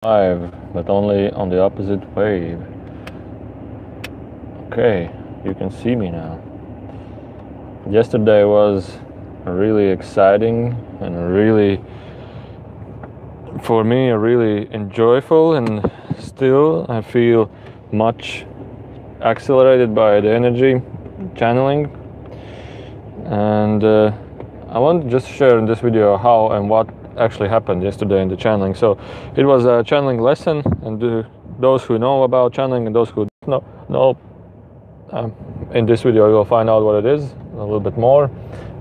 live, but only on the opposite wave. Okay, you can see me now. Yesterday was really exciting and really, for me, really enjoyable, and still I feel much accelerated by the energy channeling. And I want to just share in this video how and what actually happened yesterday in the channeling. So it was a channeling lesson, and those who know about channeling and those who don't know, in this video you will find out what it is a little bit more.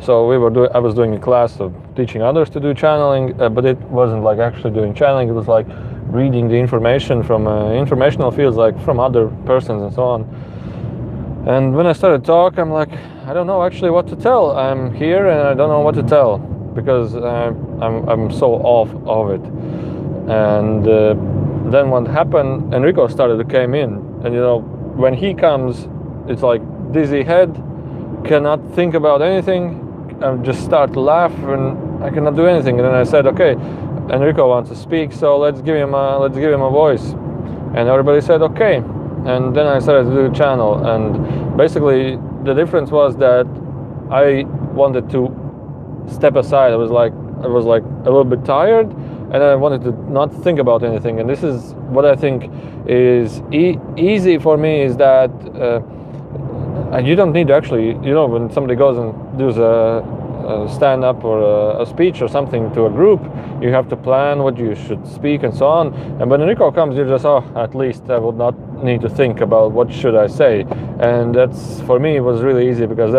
So I was doing a class of teaching others to do channeling, but it wasn't like actually doing channeling. It was like reading the information from informational fields, like from other persons and so on. And when I started to talk, I'm like, I don't know actually what to tell. I'm here and I don't know what to tell because I'm so off of it. And then what happened, Enrico came in, and when he comes, it's like dizzy head, cannot think about anything. I just start to laugh and I cannot do anything. And then I said, okay, Enrico wants to speak, so let's give him a voice. And everybody said okay. And then I started to do channel, and basically the difference was that I wanted to step aside. I was like a little bit tired, and I wanted to not think about anything. And this is what I think is easy for me, is that you don't need to actually, when somebody goes and does a stand-up or a speech or something to a group, you have to plan what you should speak and so on. And when Enrico comes, you're just, at least I would not need to think about what should I say. And that's, for me, it was really easy, because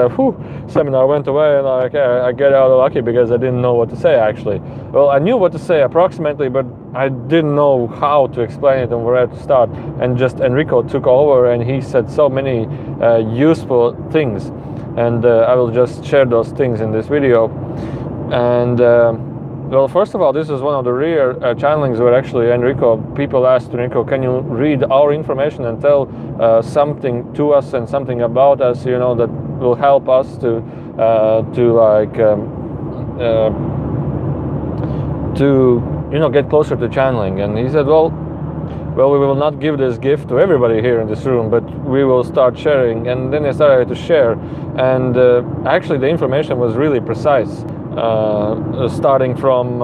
seminar went away, and I get out lucky because I didn't know what to say actually. Well, I knew what to say approximately, but I didn't know how to explain it and where to start. And just Enrico took over, and he said so many useful things. And I will just share those things in this video. And well, first of all, this is one of the rare channelings where actually people asked Enrico, can you read our information and tell something to us and something about us, that will help us to get closer to channeling. And he said, well, we will not give this gift to everybody here in this room, but we will start sharing. And then I started to share, and actually the information was really precise, starting from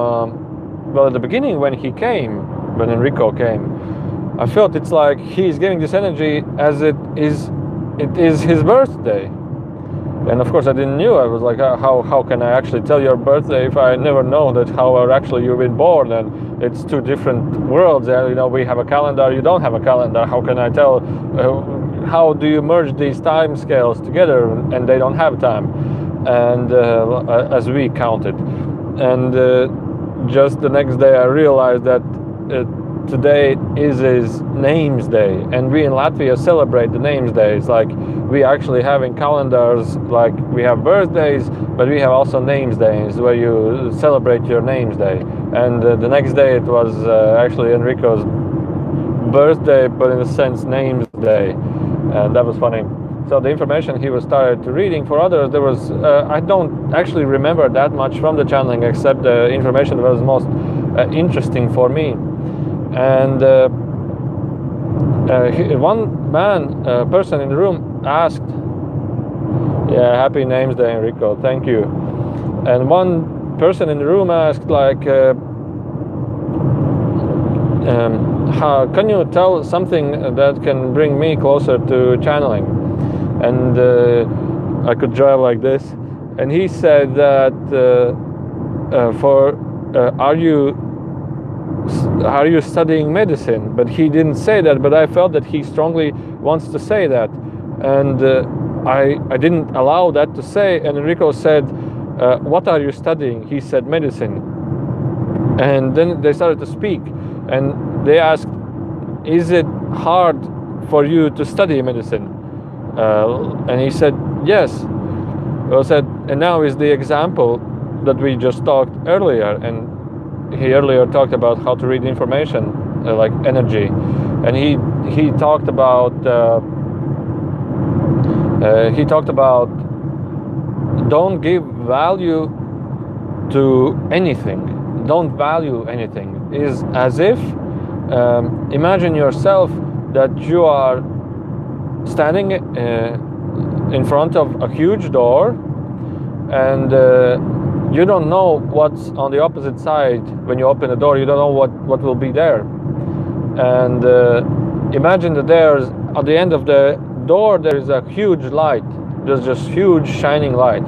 well, at the beginning when Enrico came, I felt it's like he's giving this energy as it is his birthday. And of course I didn't know. I was like, how can I actually tell your birthday if I never know that how actually you've been born? And it's two different worlds. We have a calendar, you don't have a calendar. How can I tell? How do you merge these time scales together? And they don't have time, and as we counted. And just the next day I realized that today is his name's day, and we in Latvia celebrate the name's day. It's like we actually have in calendars, like we have birthdays, but we have also names days where you celebrate your name's day. And the next day it was actually Enrico's birthday, but in a sense name's day, and that was funny. So the information he was started to reading for others, there was I don't actually remember that much from the channeling, except the information that was most interesting for me. And one person in the room asked, yeah, happy names day, Enrico, thank you. And one person in the room asked, like, can you tell something that can bring me closer to channeling? And I could drive like this. And he said that are you studying medicine? But he didn't say that, but I felt that he strongly wants to say that. And I didn't allow that to say. And Enrico said, what are you studying? He said medicine. And then they started to speak, and they asked, is it hard for you to study medicine? And he said yes. I said, and now is the example that we just talked earlier. And he earlier talked about how to read information, like energy, and he talked about don't give value to anything. Don't value anything. Is as if imagine yourself that you are standing in front of a huge door, and you don't know what's on the opposite side. When you open the door, you don't know what will be there. And imagine that there's, at the end of the door, there is a huge light. There's just huge shining light.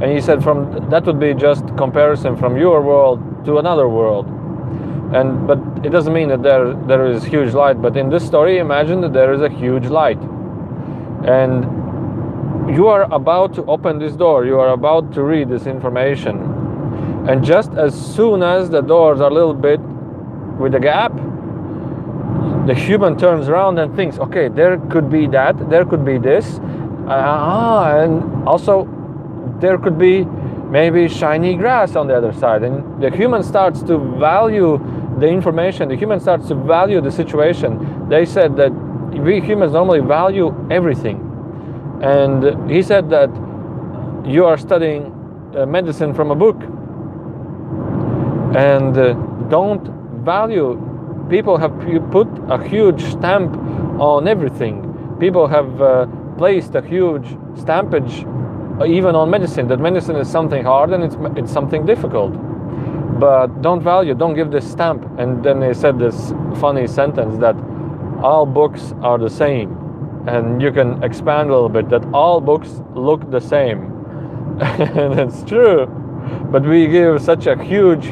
And he said that would be just comparison from your world to another world. But it doesn't mean that there is huge light. But in this story, imagine that there is a huge light. And you are about to open this door. You are about to read this information. And just as soon as the doors are a little bit with a gap, the human turns around and thinks, okay, there could be that, there could be this, and also there could be maybe shiny grass on the other side. And the human starts to value the information, the human starts to value the situation. They said that we humans normally value everything. And he said that you are studying medicine from a book, and don't value. People have put a huge stamp on everything. People have placed a huge stampage even on medicine, that medicine is something hard and it's something difficult. But don't value, don't give this stamp. And then they said this funny sentence that all books are the same. And you can expand a little bit, that all books look the same. And it's true. But we give such a huge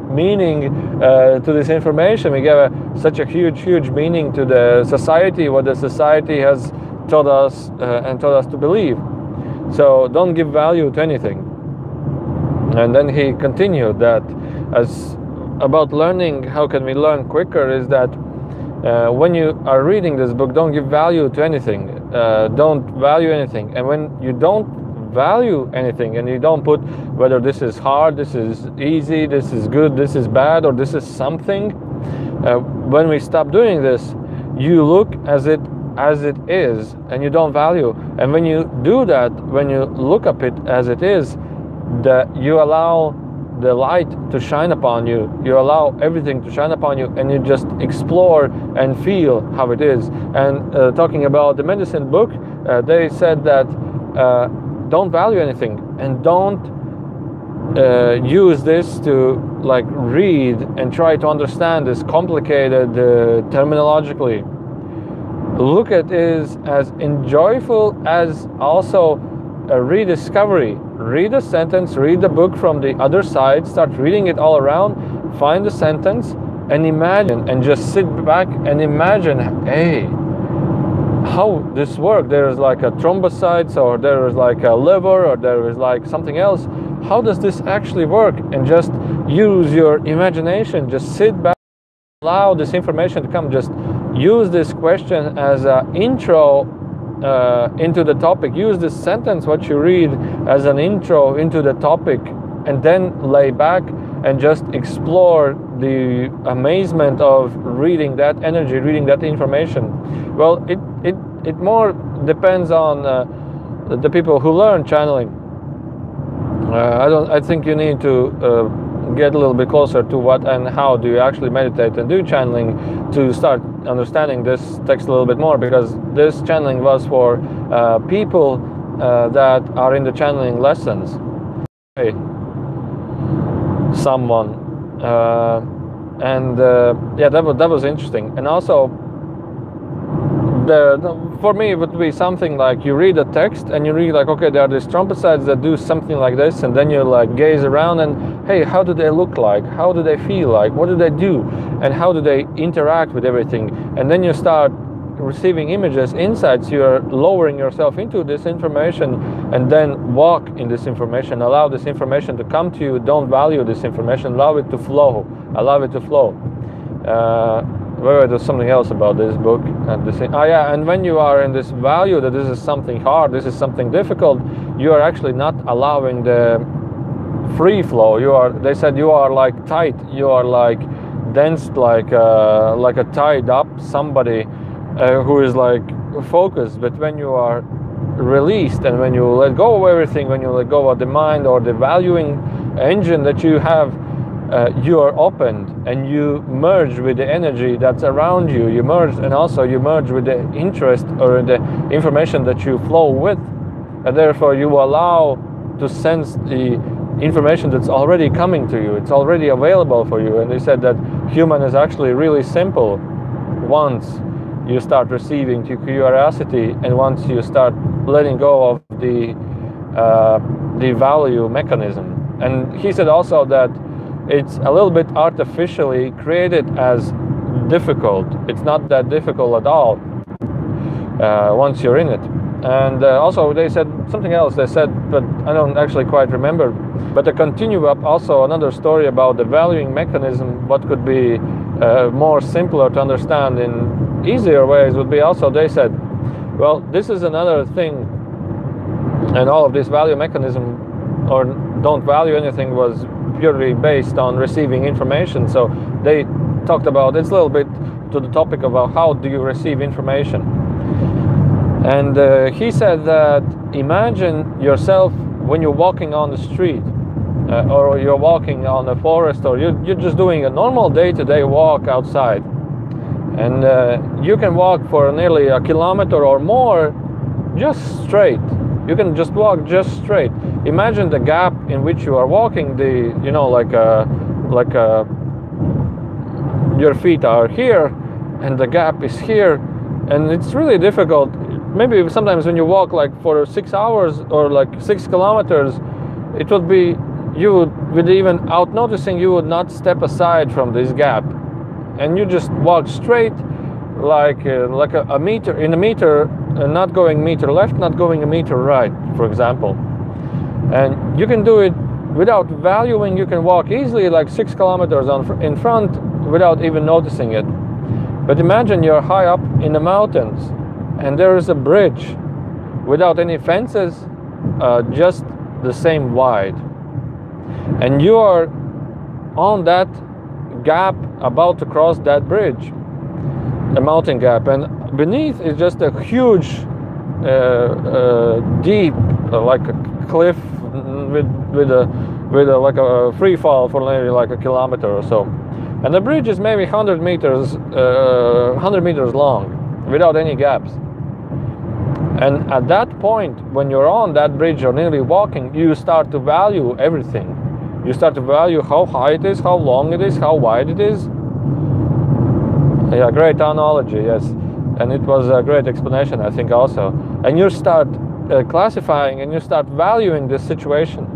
meaning to this information. We give such a huge meaning to the society, what the society has taught us and taught us to believe. So don't give value to anything. And then he continued that as about learning, how can we learn quicker, is that when you are reading this book, don't give value to anything. Don't value anything. And when you don't value anything and you don't put whether this is hard, this is easy, this is good, this is bad, or this is something, when we stop doing this, you look as it is and you don't value. And when you do that, when you look at it as it is, that you allow the light to shine upon you, you allow everything to shine upon you, and you just explore and feel how it is. And talking about the medicine book, they said that don't value anything, and don't use this to like read and try to understand this complicated terminologically. Look at it as enjoyable as also a rediscovery. Read a sentence, read the book from the other side, start reading it all around, find the sentence and imagine, and just sit back and imagine, hey, how this works. There is like a thrombocytes, or there is like a liver, or there is like something else. How does this actually work? And just use your imagination, just sit back, allow this information to come. Just use this question as an intro into the topic. Use this sentence, what you read, as an intro into the topic, and then lay back and just explore the amazement of reading that energy, reading that information. Well, it more depends on the people who learn channeling. I think you need to get a little bit closer to what and how do you actually meditate and do channeling to start understanding this text a little bit more, because this channeling was for people that are in the channeling lessons. Hey, someone yeah, that was interesting. And also for me it would be something like you read a text and you read like, okay, there are these thrombocytes that do something like this, and then you like gaze around and, hey, how do they look like, how do they feel like, what do they do, and how do they interact with everything? And then you start receiving images, insights. You're lowering yourself into this information, and then walk in this information. Allow this information to come to you. Don't value this information. Allow it to flow. Allow it to flow. There's something else about this book. And when you are in this value that this is something hard, this is something difficult, you are actually not allowing the free flow. They said you are like tight. You are like dense, like a tied up somebody who is like focused. But when you are released and when you let go of everything, when you let go of the mind or the valuing engine that you have, you are opened and you merge with the energy that's around you. You merge, and also you merge with the interest or the information that you flow with, and therefore you allow to sense the information that's already coming to you. It's already available for you. And they said that human is actually really simple once you start receiving to curiosity, and once you start letting go of the value mechanism. And he said also that it's a little bit artificially created as difficult. It's not that difficult at all once you're in it. And also they said something else. They said, but I don't actually quite remember. But to continue up, also another story about the valuing mechanism, what could be more simpler to understand in easier ways would be also, they said, well, this is another thing, and all of this value mechanism or don't value anything was purely based on receiving information. So they talked about, it's a little bit to the topic about how do you receive information. And he said that imagine yourself when you're walking on the street or you're walking on a forest, or you're just doing a normal day-to-day walk outside, and you can walk for nearly a kilometer or more just straight. You can just walk just straight. Imagine the gap in which you are walking, your feet are here and the gap is here, and it's really difficult. Maybe sometimes when you walk like for 6 hours or like 6 kilometers, it would be, you would, with even out noticing, you would not step aside from this gap, and you just walk straight like a meter in a meter, not going meter left, not going a meter right, for example. And you can do it without valuing. You can walk easily like 6 kilometers in front without even noticing it. But imagine you're high up in the mountains and there is a bridge without any fences, just the same wide, and you are on that gap about to cross that bridge, a mountain gap, and beneath is just a huge deep like a cliff with a like a free fall for maybe like a kilometer or so, and the bridge is maybe 100 meters long without any gaps. And at that point, when you're on that bridge or nearly walking, you start to value everything. You start to value how high it is, how long it is, how wide it is. Yeah, great analogy, yes. And it was a great explanation, I think, also. And you start classifying and you start valuing this situation.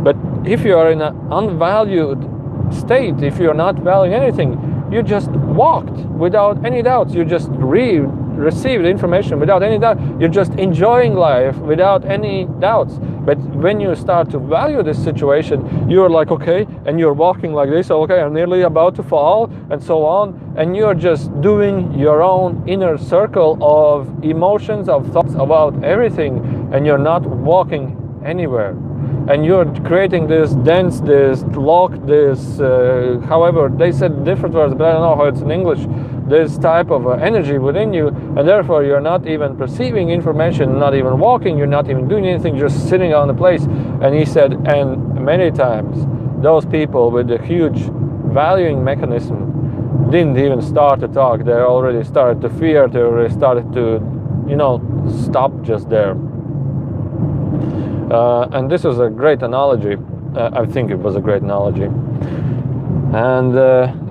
But if you are in an unvalued state, if you're not valuing anything, you just walked without any doubts. You just received information without any doubt. You're just enjoying life without any doubts. But when you start to value this situation, you're like, okay, and you're walking like this, okay, I'm nearly about to fall, and so on, and you're just doing your own inner circle of emotions, of thoughts about everything, and you're not walking anywhere. And you're creating this dense, this lock, this, however, they said different words, but I don't know how it's in English, this type of energy within you, and therefore you're not even perceiving information, not even walking, you're not even doing anything, just sitting on the place. And he said, and many times, those people with the huge valuing mechanism didn't even start to talk. They already started to fear, they already started to, stop just there. And this was a great analogy. I think it was a great analogy. And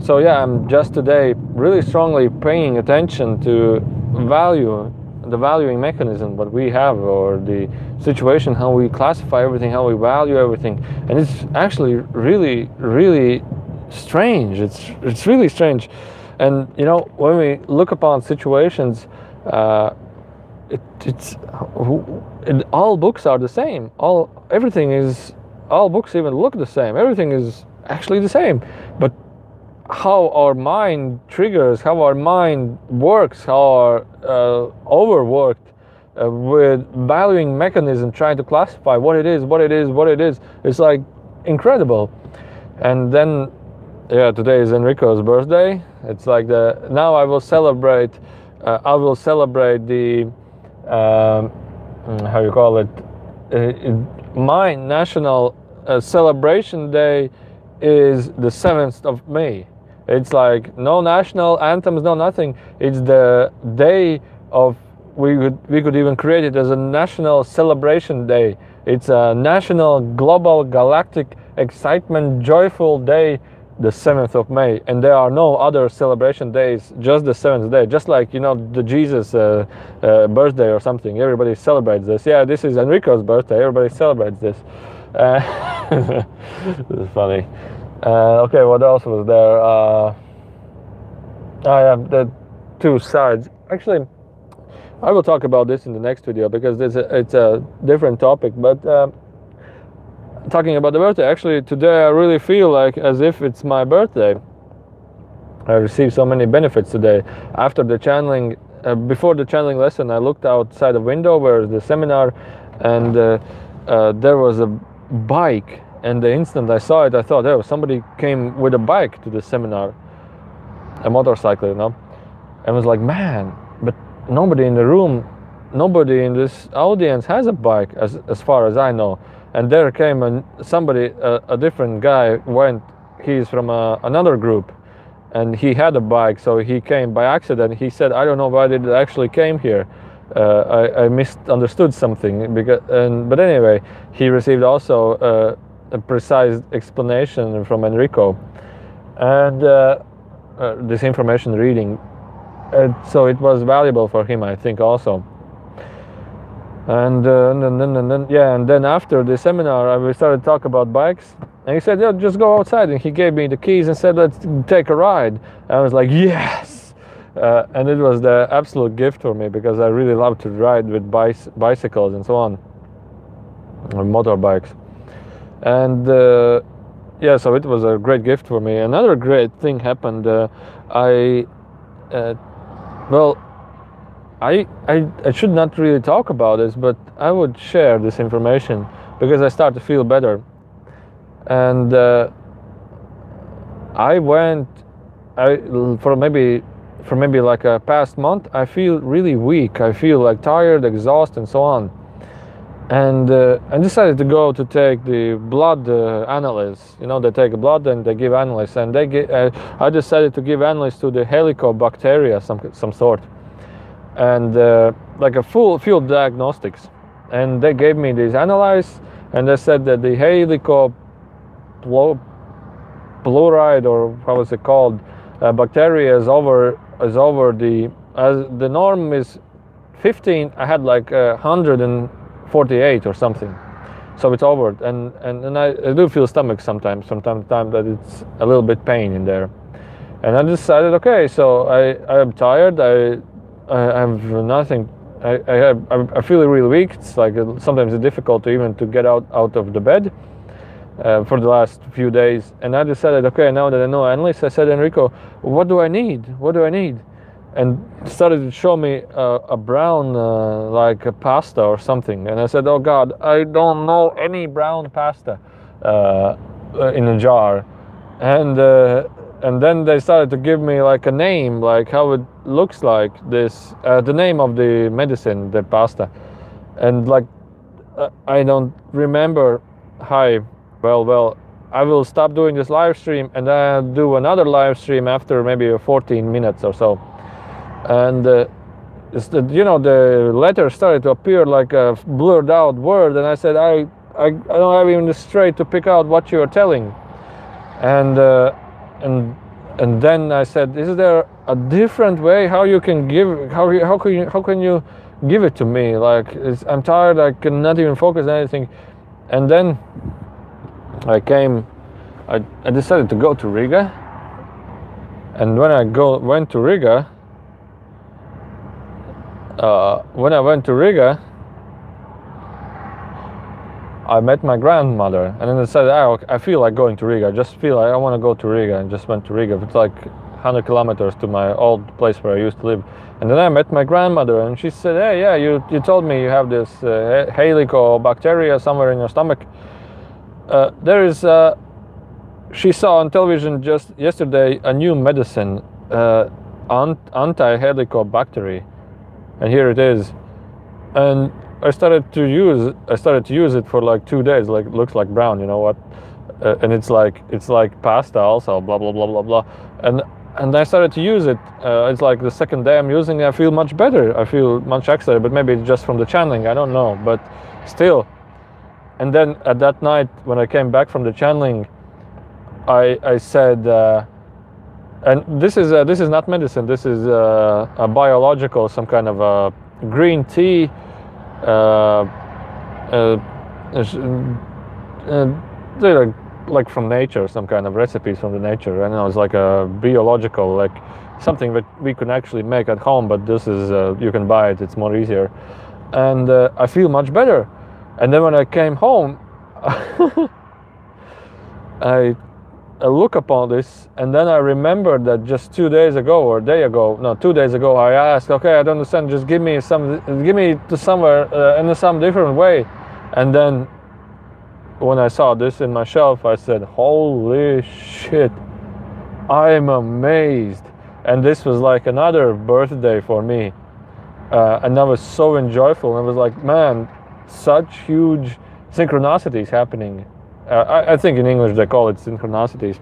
so yeah, I'm just today really strongly paying attention to the valuing mechanism what we have, or the situation, how we classify everything, how we value everything. And it's actually really, really strange. It's really strange. And when we look upon situations, all books are the same. All books even look the same. Everything is actually the same. But how our mind triggers, how our mind works, how our overworked with valuing mechanism, trying to classify what it is, it's like incredible. And then, yeah, today is Enrico's birthday. It's like now I will celebrate the how you call it, my national celebration day is the 7th of May. It's like no national anthems, no nothing. It's the day of, we could even create it as a national celebration day. It's a national, global, galactic, excitement, joyful day, the 7th of May. And there are no other celebration days, just the 7th day. Just like, you know, the Jesus birthday or something. Everybody celebrates this. Yeah, this is Enrico's birthday. Everybody celebrates this. This is funny. Okay, what else was there? I have the two sides. Actually, I will talk about this in the next video because it's a different topic. But talking about the birthday, actually today I really feel like as if it's my birthday. I received so many benefits today. After the channeling, before the channeling lesson, I looked outside the window where the seminar, and there was a bike. And the instant I saw it, I thought, oh, somebody came with a bike to the seminar, a motorcycle, you know. And I was like, man, but nobody in the room, nobody in this audience has a bike, as far as I know. And there came somebody, a different guy went, he's from another group, and he had a bike, so he came by accident. He said, I don't know why it actually came here. I misunderstood something, but anyway, he received also a precise explanation from Enrico, and this information reading, so it was valuable for him, I think, also. And then after the seminar, we started to talk about bikes, and he said, yeah, just go outside, and he gave me the keys and said, let's take a ride. And I was like, yes. And it was the absolute gift for me, because I really love to ride with bicycles and so on, or motorbikes. And yeah, so it was a great gift for me. Another great thing happened. I should not really talk about this, but I would share this information because I start to feel better. And for maybe like a past month, I feel really weak. I feel like tired, exhausted, and so on. And I decided to go to take the blood analysis. You know, they take blood and they give analysis, and I decided to give analysis to the helicobacteria, some sort, and like a full field diagnostics. And they gave me these analyses, and they said that the helicobacteride, or how is it called, bacteria is over the norm is 15. I had like 148 or something, so it's over. And I do feel stomach sometimes from time to time, that it's a little bit pain in there. And I decided, okay, so I am tired. I have nothing. I feel really weak. It's like sometimes it's difficult even to get out of the bed for the last few days. And I decided, okay, now that I know analysis, I said, Enrico, what do I need? What do I need? And started to show me a brown like a pasta or something. And I said, oh God, I don't know any brown pasta in a jar. And then they started to give me like a name, like how it looks like this, the name of the medicine, the pasta. And like, I don't remember. Well, I will stop doing this live stream, and then I'll do another live stream after maybe 14 minutes or so. And you know, the letter started to appear like a blurred out word, and I said, I don't have even the straight to pick out what you are telling. And then I said, is there a different way how you can give, how can you give it to me? Like, I'm tired, I cannot even focus on anything. And then I decided to go to Riga. And when I went to Riga, I met my grandmother, and then I said, I feel like going to Riga. I just feel like I want to go to Riga, and just went to Riga. It's like 100 kilometers to my old place where I used to live. And then I met my grandmother, and she said, hey, yeah, you told me you have this helicobacteria somewhere in your stomach. She saw on television just yesterday a new medicine, anti-helicobacter, and here it is. And I started to use it for like 2 days. Like, it looks like brown, you know what? and it's like pasta also, blah blah blah blah blah, and I started to use it. It's like the second day I'm using it, I feel much better. I feel much excited, but maybe it's just from the channeling, I don't know, but still. And then at that night when I came back from the channeling, I said, and this is not medicine. This is a biological, some kind of a green tea. They're like from nature, some kind of recipes from the nature. I know it's like a biological, like something that we can actually make at home, but this is you can buy it. It's more easier, and I feel much better. And then when I came home, I look upon this, and then I remembered that just 2 days ago, or a day ago, no, 2 days ago, I asked, okay, I don't understand, just give me to somewhere in some different way. And then when I saw this in my shelf, I said, holy shit, I'm amazed. And this was like another birthday for me. And I was so enjoyful. I was like, man, such huge synchronicities happening. I think in English they call it synchronicities.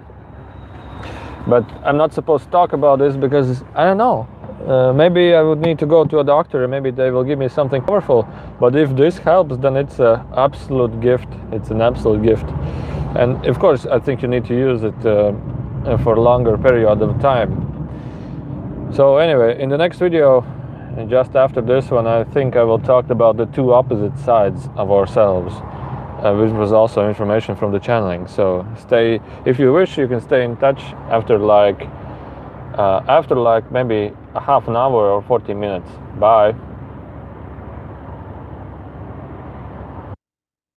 But I'm not supposed to talk about this because I don't know. Maybe I would need to go to a doctor and maybe they will give me something powerful. But if this helps, then it's an absolute gift. It's an absolute gift. And of course, I think you need to use it for a longer period of time. So anyway, in the next video, and just after this one, I think I will talk about the two opposite sides of ourselves, which was also information from the channeling. So if you wish, you can stay in touch after like maybe a half an hour or 40 minutes. Bye.